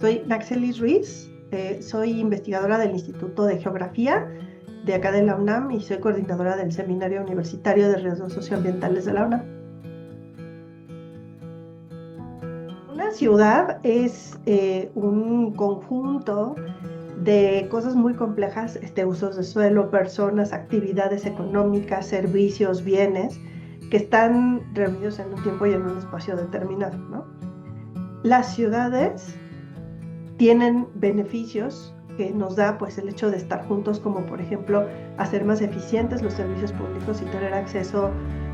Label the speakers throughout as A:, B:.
A: Soy Naxelis Ruiz, soy investigadora del Instituto de Geografía de acá de la UNAM y soy coordinadora del Seminario Universitario de Riesgos Socioambientales de la UNAM. Una ciudad es un conjunto de cosas muy complejas, usos de suelo, personas, actividades económicas, servicios, bienes, que están reunidos en un tiempo y en un espacio determinado, ¿no? Las ciudades tienen beneficios que nos da pues el hecho de estar juntos, como por ejemplo hacer más eficientes los servicios públicos y tener acceso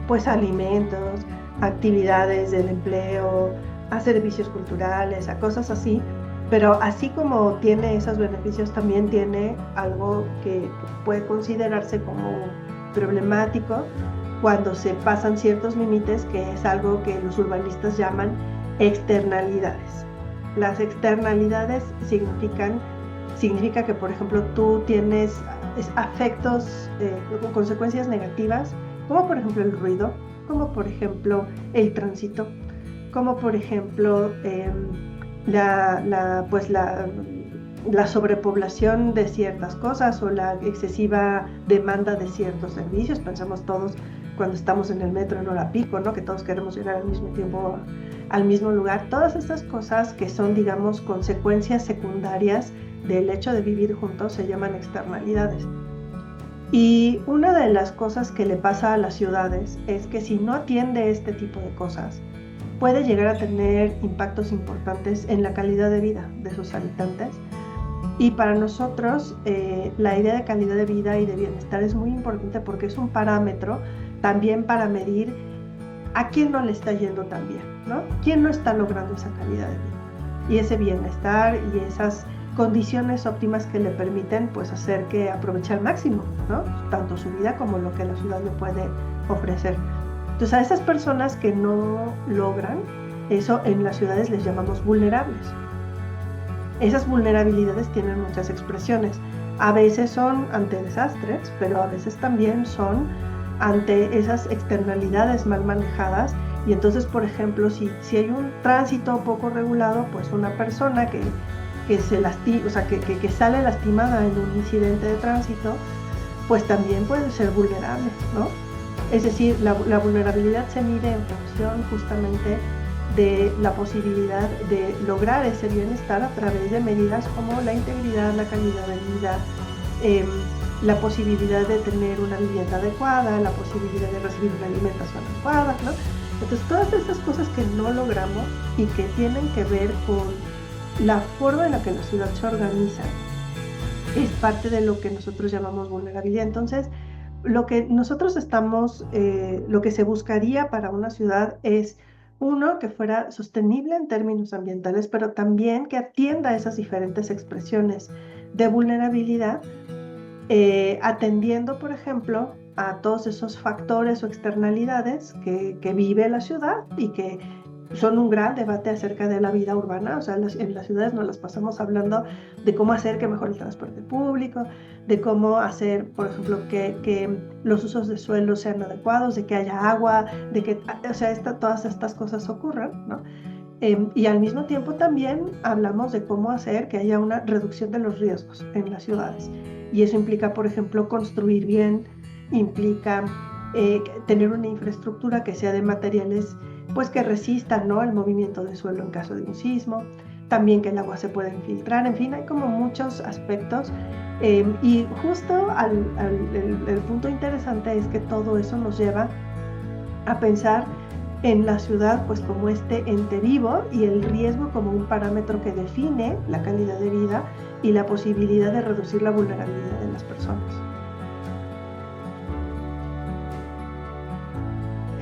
A: pues a alimentos, a actividades del empleo, a servicios culturales, a cosas así. Pero así como tiene esos beneficios, también tiene algo que puede considerarse como problemático cuando se pasan ciertos límites, que es algo que los urbanistas llaman externalidades. Las externalidades significa que, por ejemplo, tú tienes afectos con consecuencias negativas, como por ejemplo el ruido, como por ejemplo el tránsito, como por ejemplo la sobrepoblación de ciertas cosas o la excesiva demanda de ciertos servicios. Pensamos todos cuando estamos en el metro en hora pico, ¿no? Que todos queremos llegar al mismo tiempo al mismo lugar. Todas estas cosas que son, digamos, consecuencias secundarias del hecho de vivir juntos se llaman externalidades. Y una de las cosas que le pasa a las ciudades es que si no atiende este tipo de cosas, puede llegar a tener impactos importantes en la calidad de vida de sus habitantes. Y para nosotros la idea de calidad de vida y de bienestar es muy importante porque es un parámetro también para medir a quién no le está yendo tan bien, ¿no? ¿Quién no está logrando esa calidad de vida? Y ese bienestar y esas condiciones óptimas que le permiten pues hacer que aproveche al máximo, ¿no? Tanto su vida como lo que la ciudad le puede ofrecer. Entonces a esas personas que no logran eso, en las ciudades les llamamos vulnerables. Esas vulnerabilidades tienen muchas expresiones. A veces son ante desastres, pero a veces también son ante esas externalidades mal manejadas. Y entonces, por ejemplo, si hay un tránsito poco regulado, pues una persona que se lastima, o sea, que sale lastimada en un incidente de tránsito, pues también puede ser vulnerable, ¿no? Es decir, la vulnerabilidad se mide en función justamente de la posibilidad de lograr ese bienestar a través de medidas como la integridad, la calidad de vida, la posibilidad de tener una vivienda adecuada, la posibilidad de recibir una alimentación adecuada, ¿no? Entonces, todas esas cosas que no logramos y que tienen que ver con la forma en la que la ciudad se organiza es parte de lo que nosotros llamamos vulnerabilidad. Entonces, lo que nosotros lo que se buscaría para una ciudad es, uno, que fuera sostenible en términos ambientales, pero también que atienda esas diferentes expresiones de vulnerabilidad, atendiendo, por ejemplo, a todos esos factores o externalidades que vive la ciudad y que son un gran debate acerca de la vida urbana. O sea, en las ciudades nos las pasamos hablando de cómo hacer que mejore el transporte público, de cómo hacer, por ejemplo, que los usos de suelo sean adecuados, de que haya agua, de que, o sea, todas estas cosas ocurran, ¿no? Y al mismo tiempo también hablamos de cómo hacer que haya una reducción de los riesgos en las ciudades. Y eso implica, por ejemplo, construir bien, implica tener una infraestructura que sea de materiales pues que resistan, ¿no?, el movimiento del suelo en caso de un sismo, también que el agua se pueda infiltrar. En fin, hay como muchos aspectos y justo el punto interesante es que todo eso nos lleva a pensar en la ciudad pues como este ente vivo y el riesgo como un parámetro que define la calidad de vida y la posibilidad de reducir la vulnerabilidad de las personas.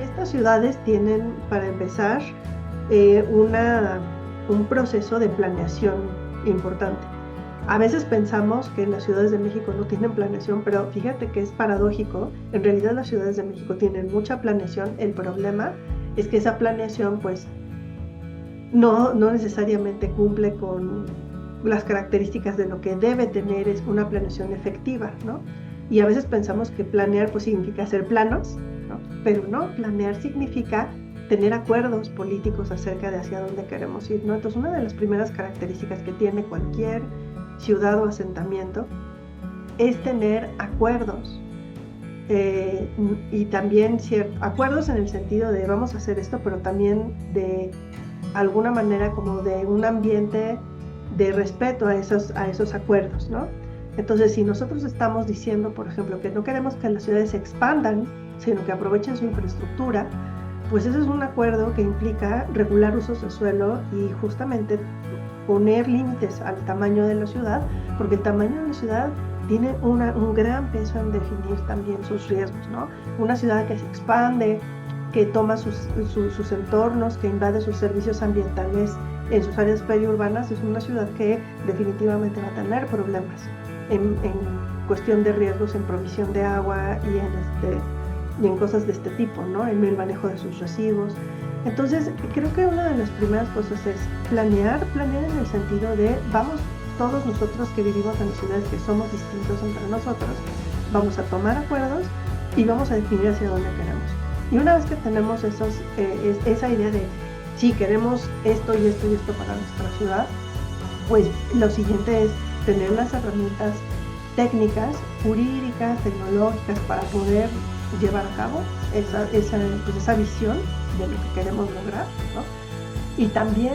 A: Estas ciudades tienen, para empezar, un proceso de planeación importante. A veces pensamos que las ciudades de México no tienen planeación, pero fíjate que es paradójico. En realidad las ciudades de México tienen mucha planeación. El problema es que esa planeación pues no necesariamente cumple con las características de lo que debe tener es una planeación efectiva, ¿no? Y a veces pensamos que planear pues significa hacer planos, ¿no? Pero no, planear significa tener acuerdos políticos acerca de hacia dónde queremos ir, ¿no? Entonces, una de las primeras características que tiene cualquier ciudad o asentamiento es tener acuerdos, y también acuerdos en el sentido de vamos a hacer esto, pero también de alguna manera como de un ambiente de respeto a esos acuerdos, ¿no? Entonces, si nosotros estamos diciendo, por ejemplo, que no queremos que las ciudades se expandan, sino que aprovechen su infraestructura, pues ese es un acuerdo que implica regular usos de suelo y justamente poner límites al tamaño de la ciudad, porque el tamaño de la ciudad tiene un gran peso en definir también sus riesgos, ¿no? Una ciudad que se expande, que toma sus entornos, que invade sus servicios ambientales en sus áreas periurbanas, es una ciudad que definitivamente va a tener problemas en cuestión de riesgos en provisión de agua y en cosas de este tipo, ¿no? En el manejo de sus residuos. Entonces, creo que una de las primeras cosas es planear en el sentido de vamos todos nosotros que vivimos en las ciudades que somos distintos entre nosotros, vamos a tomar acuerdos y vamos a definir hacia dónde queremos. Y una vez que tenemos esa idea de sí, queremos esto y esto y esto para nuestra ciudad, pues lo siguiente es tener las herramientas técnicas, jurídicas, tecnológicas para poder llevar a cabo esa visión de lo que queremos lograr, ¿no? Y también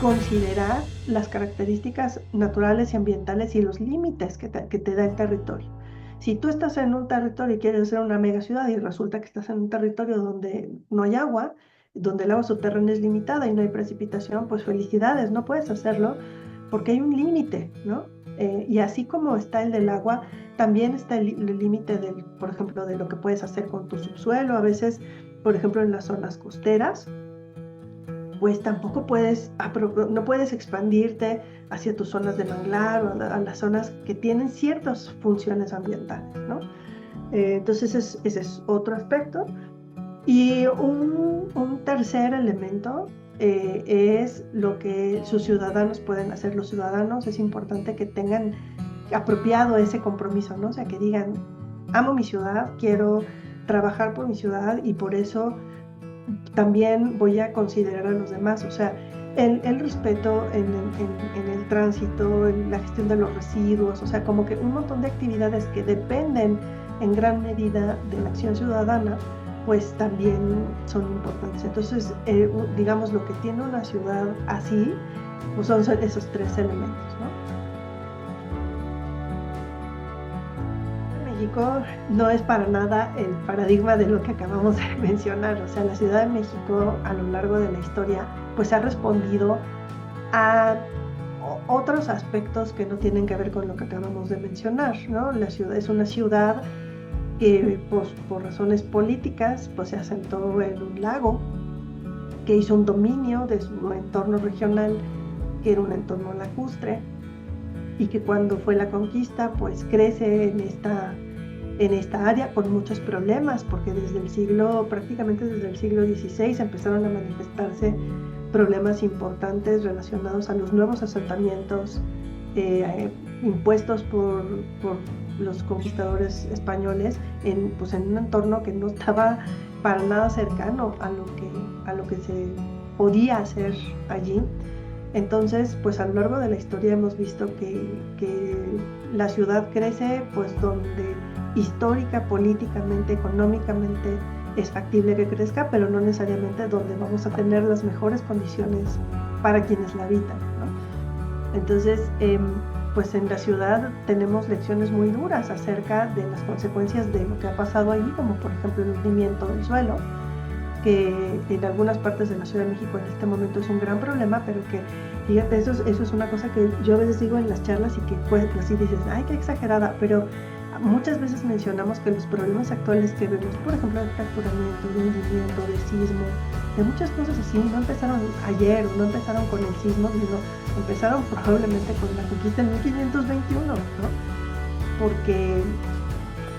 A: considerar las características naturales y ambientales y los límites que te da el territorio. Si tú estás en un territorio y quieres hacer una mega ciudad y resulta que estás en un territorio donde no hay agua, donde el agua subterránea es limitada y no hay precipitación, pues felicidades, no puedes hacerlo porque hay un límite, ¿no? Y así como está el del agua, también está el límite por ejemplo, de lo que puedes hacer con tu subsuelo. A veces, por ejemplo, en las zonas costeras, pues tampoco no puedes expandirte hacia tus zonas de manglar o a las zonas que tienen ciertas funciones ambientales, ¿no? Entonces ese es otro aspecto. Y un tercer elemento es lo que sus ciudadanos pueden hacer. Los ciudadanos es importante que tengan apropiado ese compromiso, ¿no? O sea, que digan, amo mi ciudad, quiero trabajar por mi ciudad y por eso también voy a considerar a los demás. O sea, el respeto en el tránsito, en la gestión de los residuos, o sea, como que un montón de actividades que dependen en gran medida de la acción ciudadana, pues también son importantes. Entonces, digamos, lo que tiene una ciudad así, pues son esos tres elementos, ¿no? México no es para nada el paradigma de lo que acabamos de mencionar. O sea, la Ciudad de México a lo largo de la historia pues ha respondido a otros aspectos que no tienen que ver con lo que acabamos de mencionar, ¿no? La ciudad es una ciudad que pues, por razones políticas pues se asentó en un lago, que hizo un dominio de su entorno regional, que era un entorno lacustre, y que cuando fue la conquista pues crece en esta área con muchos problemas, porque prácticamente desde el siglo XVI empezaron a manifestarse problemas importantes relacionados a los nuevos asentamientos impuestos por los conquistadores españoles en un entorno que no estaba para nada cercano a lo que se podía hacer allí. Entonces, pues a lo largo de la historia hemos visto que la ciudad crece pues donde histórica, políticamente, económicamente es factible que crezca, pero no necesariamente donde vamos a tener las mejores condiciones para quienes la habitan, ¿no? Entonces, pues en la ciudad tenemos lecciones muy duras acerca de las consecuencias de lo que ha pasado allí, como por ejemplo el hundimiento del suelo, que en algunas partes de la Ciudad de México en este momento es un gran problema, pero que, fíjate, eso es una cosa que yo a veces digo en las charlas y que pues así dices, ay, qué exagerada, pero muchas veces mencionamos que los problemas actuales que vemos, por ejemplo, de fracturamiento, de hundimiento, de sismo, de muchas cosas así, no empezaron ayer o no empezaron con el sismo, sino empezaron probablemente con la conquista en 1521, ¿no? Porque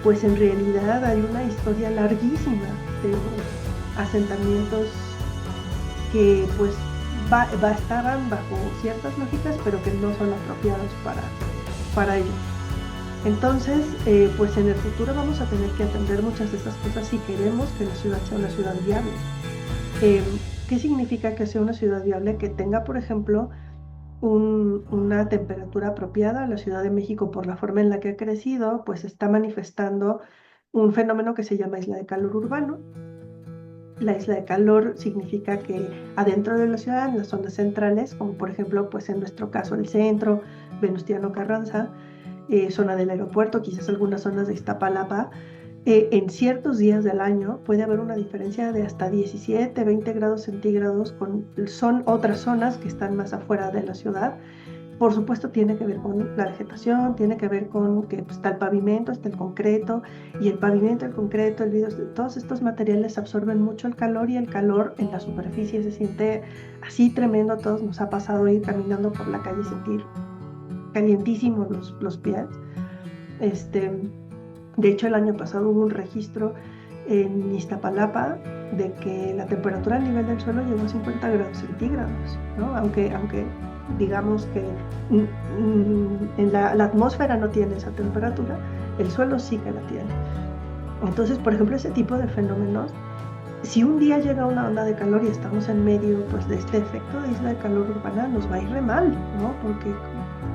A: pues en realidad hay una historia larguísima de asentamientos que pues estaban bajo ciertas lógicas, pero que no son apropiados para ello. Entonces, pues en el futuro vamos a tener que atender muchas de estas cosas si queremos que la ciudad sea una ciudad viable. ¿Qué significa que sea una ciudad viable? Que tenga, por ejemplo, una temperatura apropiada. La Ciudad de México, por la forma en la que ha crecido, pues está manifestando un fenómeno que se llama isla de calor urbano. La isla de calor significa que adentro de la ciudad, en las zonas centrales, como por ejemplo, pues en nuestro caso el centro, Venustiano Carranza, zona del aeropuerto, quizás algunas zonas de Iztapalapa, en ciertos días del año puede haber una diferencia de hasta 17, 20 grados centígrados, son otras zonas que están más afuera de la ciudad. Por supuesto, tiene que ver con la vegetación, tiene que ver con que pues, está el pavimento, está el concreto, y el pavimento, el concreto, el vidrio, todos estos materiales absorben mucho el calor, y el calor en la superficie se siente así tremendo. A todos nos ha pasado ir caminando por la calle y sentir calientísimos los pies. De hecho, el año pasado hubo un registro en Iztapalapa de que la temperatura a nivel del suelo llegó a 50 grados centígrados, ¿no? Aunque digamos que en la atmósfera no tiene esa temperatura, el suelo sí que la tiene. Entonces, por ejemplo, ese tipo de fenómenos, si un día llega una onda de calor y estamos en medio pues, de este efecto de isla de calor urbana, nos va a ir re mal, ¿no? Porque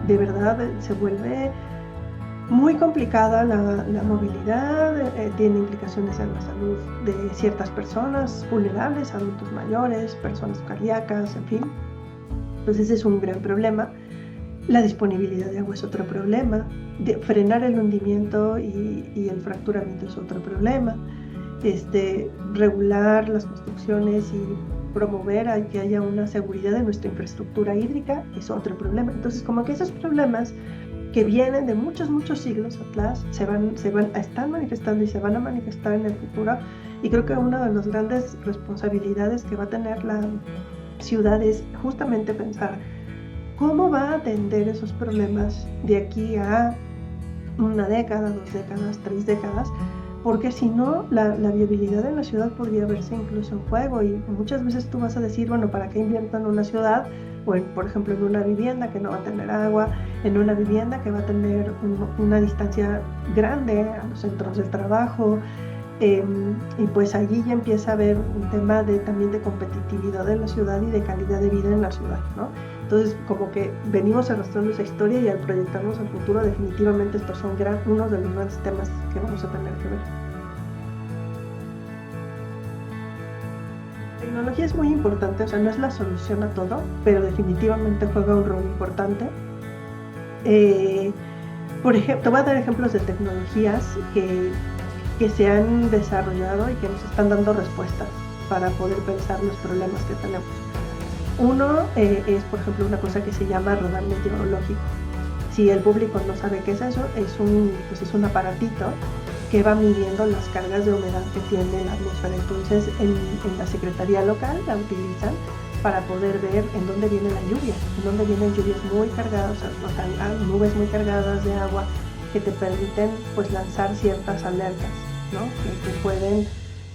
A: de verdad se vuelve muy complicada la movilidad, tiene implicaciones en la salud de ciertas personas vulnerables, adultos mayores, personas cardíacas, en fin. Entonces es un gran problema. La disponibilidad de agua es otro problema. Frenar el hundimiento y el fracturamiento es otro problema. Regular las construcciones y promover a que haya una seguridad de nuestra infraestructura hídrica es otro problema. Entonces, como que esos problemas que vienen de muchos siglos atrás están manifestando y se van a manifestar en el futuro, y creo que una de las grandes responsabilidades que va a tener la ciudad es justamente pensar cómo va a atender esos problemas de aquí a una década, 2 décadas, 3 décadas, porque si no, la viabilidad de la ciudad podría verse incluso en juego, y muchas veces tú vas a decir, bueno, ¿para qué invierto en una ciudad? O por ejemplo, en una vivienda que no va a tener agua, en una vivienda que va a tener una distancia grande a los centros del trabajo, y pues allí ya empieza a haber un tema también de competitividad de la ciudad y de calidad de vida en la ciudad, ¿no? Entonces, como que venimos arrastrando esa historia, y al proyectarnos al futuro, definitivamente estos son uno de los grandes temas que vamos a tener que ver. La tecnología es muy importante, o sea, no es la solución a todo, pero definitivamente juega un rol importante. Por ejemplo, te voy a dar ejemplos de tecnologías que se han desarrollado y que nos están dando respuestas para poder pensar los problemas que tenemos. Uno es, por ejemplo, una cosa que se llama radar meteorológico. Si el público no sabe qué es eso, es un aparatito que va midiendo las cargas de humedad que tiene la atmósfera. Entonces, en la secretaría local la utilizan para poder ver en dónde viene la lluvia, en dónde vienen lluvias muy cargadas, o sea, nubes muy cargadas de agua que te permiten pues lanzar ciertas alertas, ¿no? Que pueden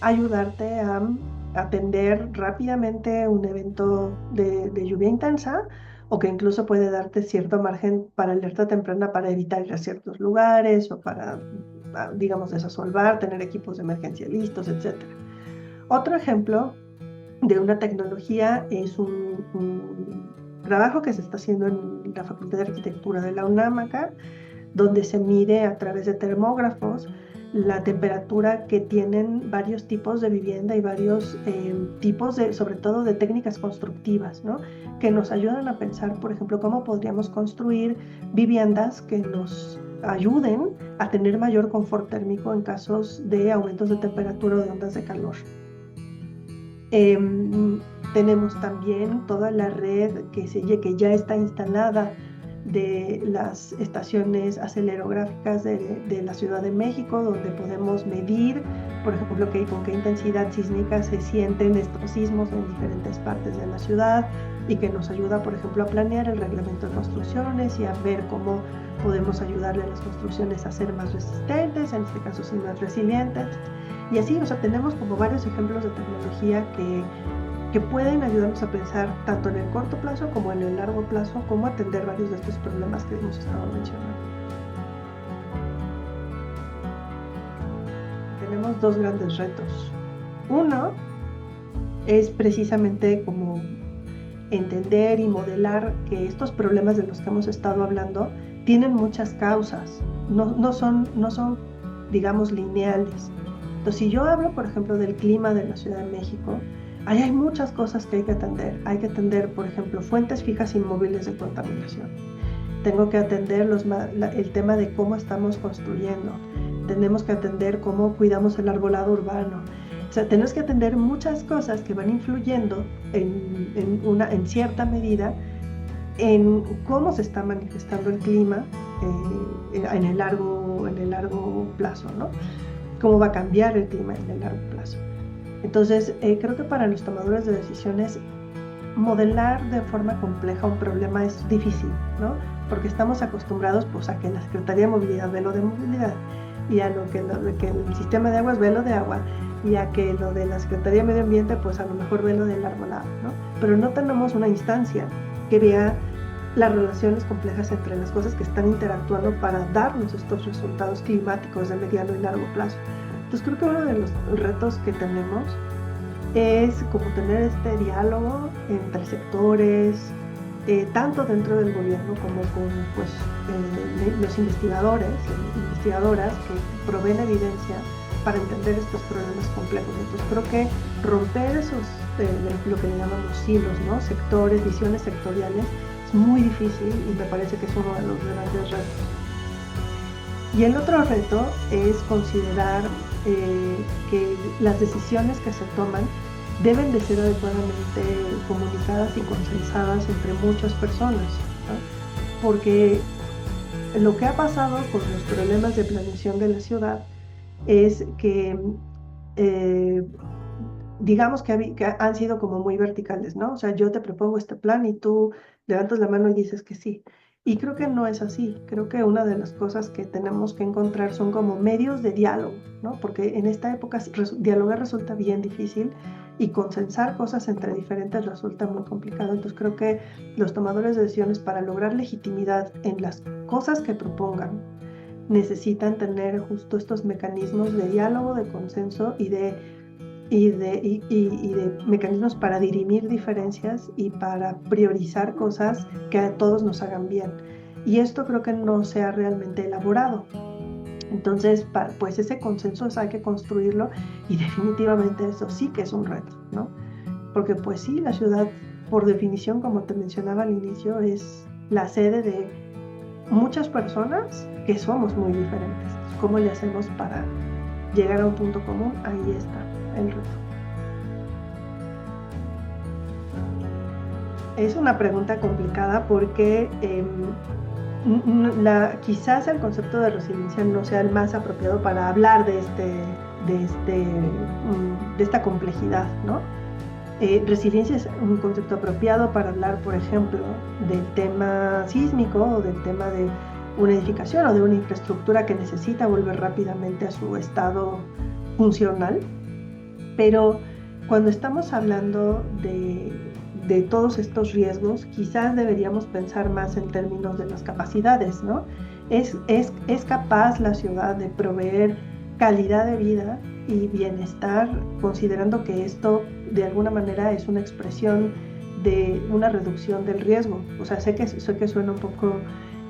A: ayudarte a atender rápidamente un evento de lluvia intensa, o que incluso puede darte cierto margen para alerta temprana para evitar ir a ciertos lugares, o para, digamos, desasolvar, tener equipos de emergencia listos, etc. Otro ejemplo de una tecnología es un trabajo que se está haciendo en la Facultad de Arquitectura de la UNAM acá, donde se mide a través de termógrafos la temperatura que tienen varios tipos de vivienda y varios tipos sobre todo de técnicas constructivas, ¿no? Que nos ayudan a pensar, por ejemplo, cómo podríamos construir viviendas que nos ayuden a tener mayor confort térmico en casos de aumentos de temperatura o de ondas de calor. Tenemos también toda la red que ya está instalada de las estaciones acelerográficas de la Ciudad de México, donde podemos medir, por ejemplo, con qué intensidad sísmica se sienten estos sismos en diferentes partes de la ciudad, y que nos ayuda, por ejemplo, a planear el reglamento de construcciones y a ver cómo podemos ayudarle a las construcciones a ser más resistentes, en este caso sí más resilientes. Y así, o sea, tenemos como varios ejemplos de tecnología que pueden ayudarnos a pensar tanto en el corto plazo como en el largo plazo, cómo atender varios de estos problemas que hemos estado mencionando. tenemos dos grandes retos. Uno es precisamente como entender y modelar que estos problemas de los que hemos estado hablando tienen muchas causas, no son, digamos, lineales. Entonces, si yo hablo, por ejemplo, del clima de la Ciudad de México, ahí hay muchas cosas que hay que atender. Hay que atender, por ejemplo, fuentes fijas y móviles de contaminación. Tengo que atender el tema de cómo estamos construyendo. Tenemos que atender cómo cuidamos el arbolado urbano. O sea, tenemos que atender muchas cosas que van influyendo en cierta medida en cómo se está manifestando el clima en el largo plazo, ¿no? Cómo va a cambiar el clima en el largo plazo. Entonces, creo que para los tomadores de decisiones, modelar de forma compleja un problema es difícil, ¿no? Porque estamos acostumbrados pues, a que la Secretaría de Movilidad ve lo de movilidad, y a que el sistema de aguas ve lo de agua, y a que lo de la Secretaría de Medio Ambiente pues a lo mejor ve lo del arbolado, ¿no? Pero no tenemos una instancia que vea las relaciones complejas entre las cosas que están interactuando para darnos estos resultados climáticos de mediano y largo plazo. Entonces creo que uno de los retos que tenemos es como tener este diálogo entre sectores, tanto dentro del gobierno como con pues, los investigadores y investigadoras que proveen evidencia para entender estos problemas complejos. Entonces creo que romper esos, lo que le llamamos silos, ¿no? Sectores, visiones sectoriales, es muy difícil y me parece que es uno de los grandes retos. Y el otro reto es considerar que las decisiones que se toman deben de ser adecuadamente comunicadas y consensadas entre muchas personas, ¿no? Porque lo que ha pasado con los problemas de planeación de la ciudad es que digamos que han sido como muy verticales, ¿no? O sea, yo te propongo este plan y tú levantas la mano y dices que sí. Y creo que no es así. Creo que una de las cosas que tenemos que encontrar son como medios de diálogo, ¿no? Porque en esta época dialogar resulta bien difícil y consensar cosas entre diferentes resulta muy complicado. Entonces creo que los tomadores de decisiones, para lograr legitimidad en las cosas que propongan, necesitan tener justo estos mecanismos de diálogo, de consenso y de mecanismos para dirimir diferencias y para priorizar cosas que a todos nos hagan bien. Y esto creo que no se ha realmente elaborado. Entonces, pues ese consenso hay que construirlo, y definitivamente eso sí que es un reto, ¿no? Porque pues sí, la ciudad, por definición, como te mencionaba al inicio, es la sede de muchas personas que somos muy diferentes. ¿Cómo le hacemos para llegar a un punto común? Ahí está el reto. Es una pregunta complicada porque quizás el concepto de resiliencia no sea el más apropiado para hablar de esta complejidad, ¿no? Resiliencia es un concepto apropiado para hablar, por ejemplo, del tema sísmico o del tema de una edificación o de una infraestructura que necesita volver rápidamente a su estado funcional. Pero cuando estamos hablando de todos estos riesgos, quizás deberíamos pensar más en términos de las capacidades, ¿no? ¿Es capaz la ciudad de proveer calidad de vida y bienestar, considerando que esto de alguna manera es una expresión de una reducción del riesgo? O sea, sé que suena un poco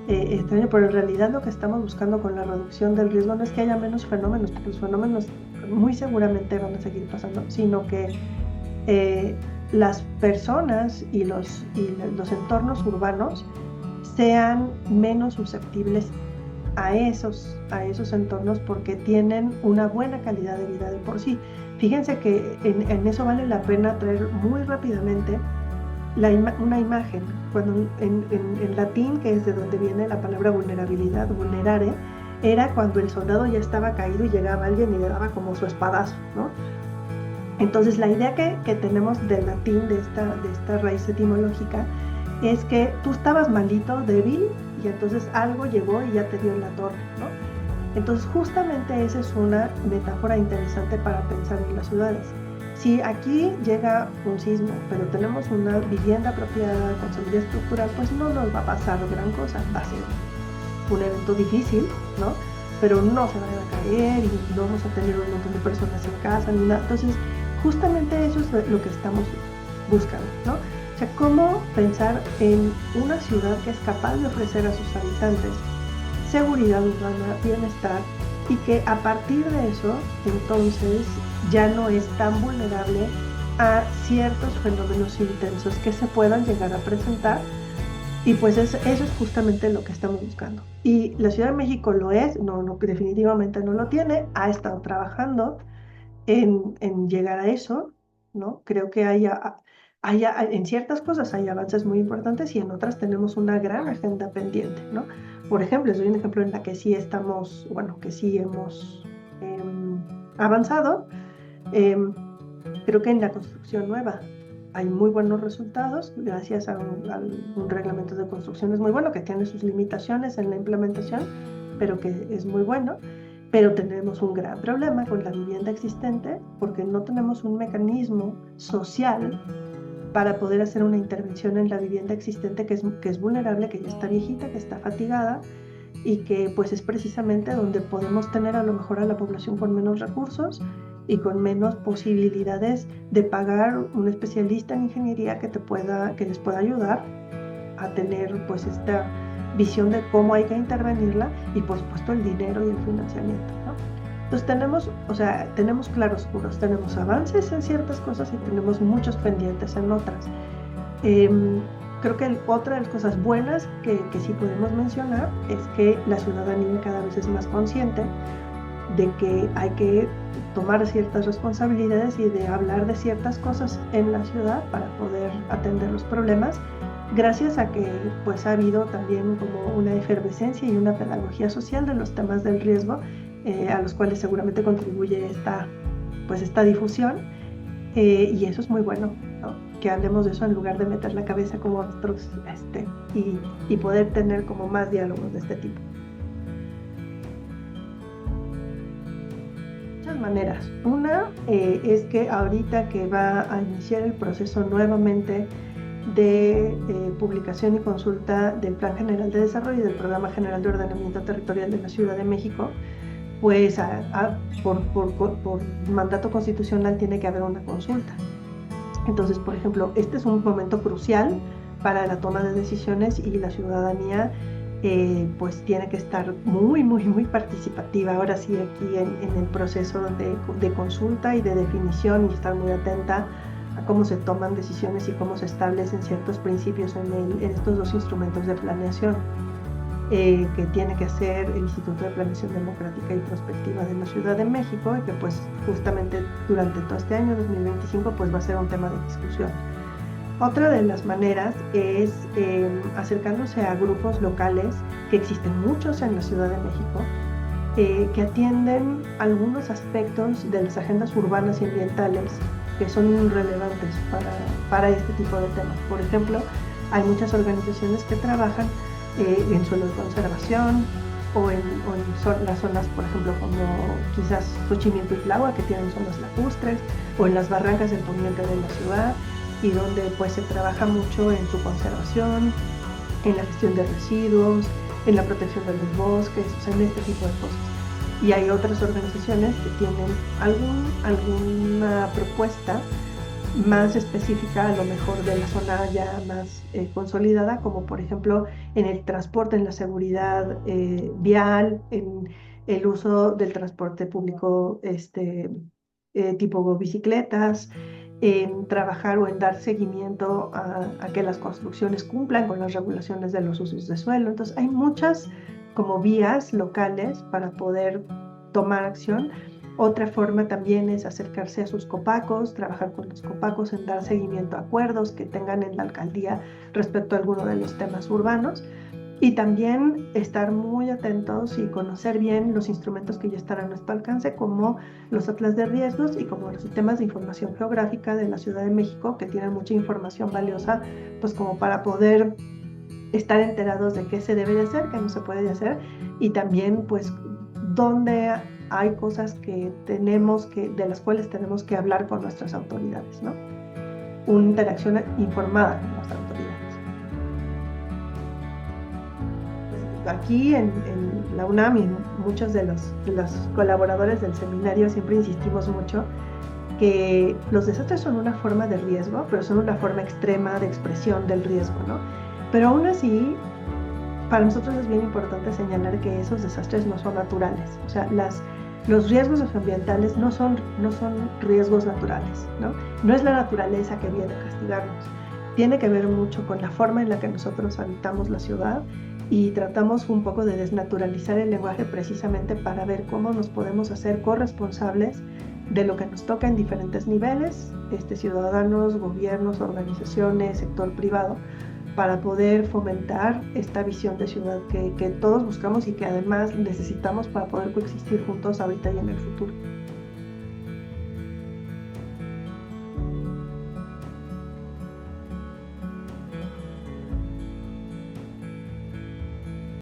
A: extraño, pero en realidad lo que estamos buscando con la reducción del riesgo no es que haya menos fenómenos, porque los fenómenos muy seguramente van a seguir pasando, sino que las personas y los entornos urbanos sean menos susceptibles a esos entornos, porque tienen una buena calidad de vida de por sí. Fíjense que en eso vale la pena traer muy rápidamente una imagen. Cuando en latín, que es de donde viene la palabra vulnerabilidad, vulnerare, era cuando el soldado ya estaba caído y llegaba alguien y le daba como su espadazo, ¿no? Entonces la idea que tenemos del latín, de esta raíz etimológica, es que tú estabas malito, débil, y entonces algo llegó y ya te dio en la torre, ¿no? Entonces justamente esa es una metáfora interesante para pensar en las ciudades. Si aquí llega un sismo, pero tenemos una vivienda apropiada con seguridad estructural, pues no nos va a pasar gran cosa. Va a ser un evento difícil, ¿no? pero no se vayan a caer y no vamos a tener un montón de personas en casa ni nada. Entonces, justamente eso es lo que estamos buscando, ¿no? O sea, cómo pensar en una ciudad que es capaz de ofrecer a sus habitantes seguridad urbana, bienestar, y que a partir de eso, entonces, ya no es tan vulnerable a ciertos fenómenos intensos que se puedan llegar a presentar. Y pues eso es justamente lo que estamos buscando. Y la Ciudad de México lo es, no, no, definitivamente no lo tiene, ha estado trabajando en llegar a eso, ¿no? Creo que en ciertas cosas hay avances muy importantes y en otras tenemos una gran agenda pendiente, ¿no? Por ejemplo, les doy un ejemplo en la que sí estamos, bueno, que sí hemos avanzado. Em, Creo que en la construcción nueva hay muy buenos resultados gracias a un reglamento de construcción muy bueno, que tiene sus limitaciones en la implementación, pero que es muy bueno. Pero tenemos un gran problema con la vivienda existente porque no tenemos un mecanismo social para poder hacer una intervención en la vivienda existente que es vulnerable, que ya está viejita, que está fatigada, y que pues es precisamente donde podemos tener a lo mejor a la población con menos recursos y con menos posibilidades de pagar un especialista en ingeniería que les pueda ayudar a tener pues esta visión de cómo hay que intervenirla y por supuesto el dinero y el financiamiento, ¿no? Entonces tenemos claroscuros, tenemos avances en ciertas cosas y tenemos muchos pendientes en otras. Creo que otra de las cosas buenas que sí podemos mencionar es que la ciudadanía cada vez es más consciente de que hay que tomar ciertas responsabilidades y de hablar de ciertas cosas en la ciudad para poder atender los problemas, gracias a que pues ha habido también como una efervescencia y una pedagogía social de los temas del riesgo, a los cuales seguramente contribuye esta difusión, y eso es muy bueno, ¿no? Que hablemos de eso en lugar de meter la cabeza como otros, y poder tener como más diálogos de este tipo. Muchas maneras. Una es que ahorita que va a iniciar el proceso nuevamente de publicación y consulta del Plan General de Desarrollo y del Programa General de Ordenamiento Territorial de la Ciudad de México, pues por mandato constitucional tiene que haber una consulta. Entonces, por ejemplo, este es un momento crucial para la toma de decisiones y la ciudadanía pues tiene que estar muy, muy, muy participativa ahora sí aquí en el proceso de consulta y de definición, y estar muy atenta a cómo se toman decisiones y cómo se establecen ciertos principios en estos dos instrumentos de planeación que tiene que hacer el Instituto de Planeación Democrática y Prospectiva de la Ciudad de México, y que pues justamente durante todo este año 2025 pues va a ser un tema de discusión. Otra de las maneras es acercándose a grupos locales, que existen muchos en la Ciudad de México, que atienden algunos aspectos de las agendas urbanas y ambientales que son relevantes para este tipo de temas. Por ejemplo, hay muchas organizaciones que trabajan en suelo de conservación o en las zonas, por ejemplo, como quizás Xochimilco y Tláhuac, que tienen zonas lacustres, o en las barrancas del poniente de la ciudad, y donde pues se trabaja mucho en su conservación, en la gestión de residuos, en la protección de los bosques, o sea, en este tipo de cosas. Y hay otras organizaciones que tienen alguna propuesta más específica, a lo mejor de la zona ya más consolidada, como por ejemplo en el transporte, en la seguridad vial, en el uso del transporte público tipo bicicletas, en trabajar o en dar seguimiento a que las construcciones cumplan con las regulaciones de los usos de suelo. Entonces hay muchas como vías locales para poder tomar acción. Otra forma también es acercarse a sus copacos, trabajar con los copacos en dar seguimiento a acuerdos que tengan en la alcaldía respecto a alguno de los temas urbanos, y también estar muy atentos y conocer bien los instrumentos que ya están a nuestro alcance, como los atlas de riesgos y como los sistemas de información geográfica de la Ciudad de México, que tienen mucha información valiosa, pues como para poder estar enterados de qué se debe de hacer, qué no se puede de hacer, y también pues dónde hay cosas de las cuales tenemos que hablar con nuestras autoridades, ¿no? Una interacción informada con las autoridades. Aquí en la UNAM y muchos de los colaboradores del seminario siempre insistimos mucho que los desastres son una forma de riesgo, pero son una forma extrema de expresión del riesgo, ¿no? Pero aún así, para nosotros es bien importante señalar que esos desastres no son naturales. O sea, los riesgos ambientales no son riesgos naturales, ¿no? No es la naturaleza que viene a castigarnos. Tiene que ver mucho con la forma en la que nosotros habitamos la ciudad y tratamos un poco de desnaturalizar el lenguaje precisamente para ver cómo nos podemos hacer corresponsables de lo que nos toca en diferentes niveles, ciudadanos, gobiernos, organizaciones, sector privado, para poder fomentar esta visión de ciudad que todos buscamos y que además necesitamos para poder coexistir juntos ahorita y en el futuro.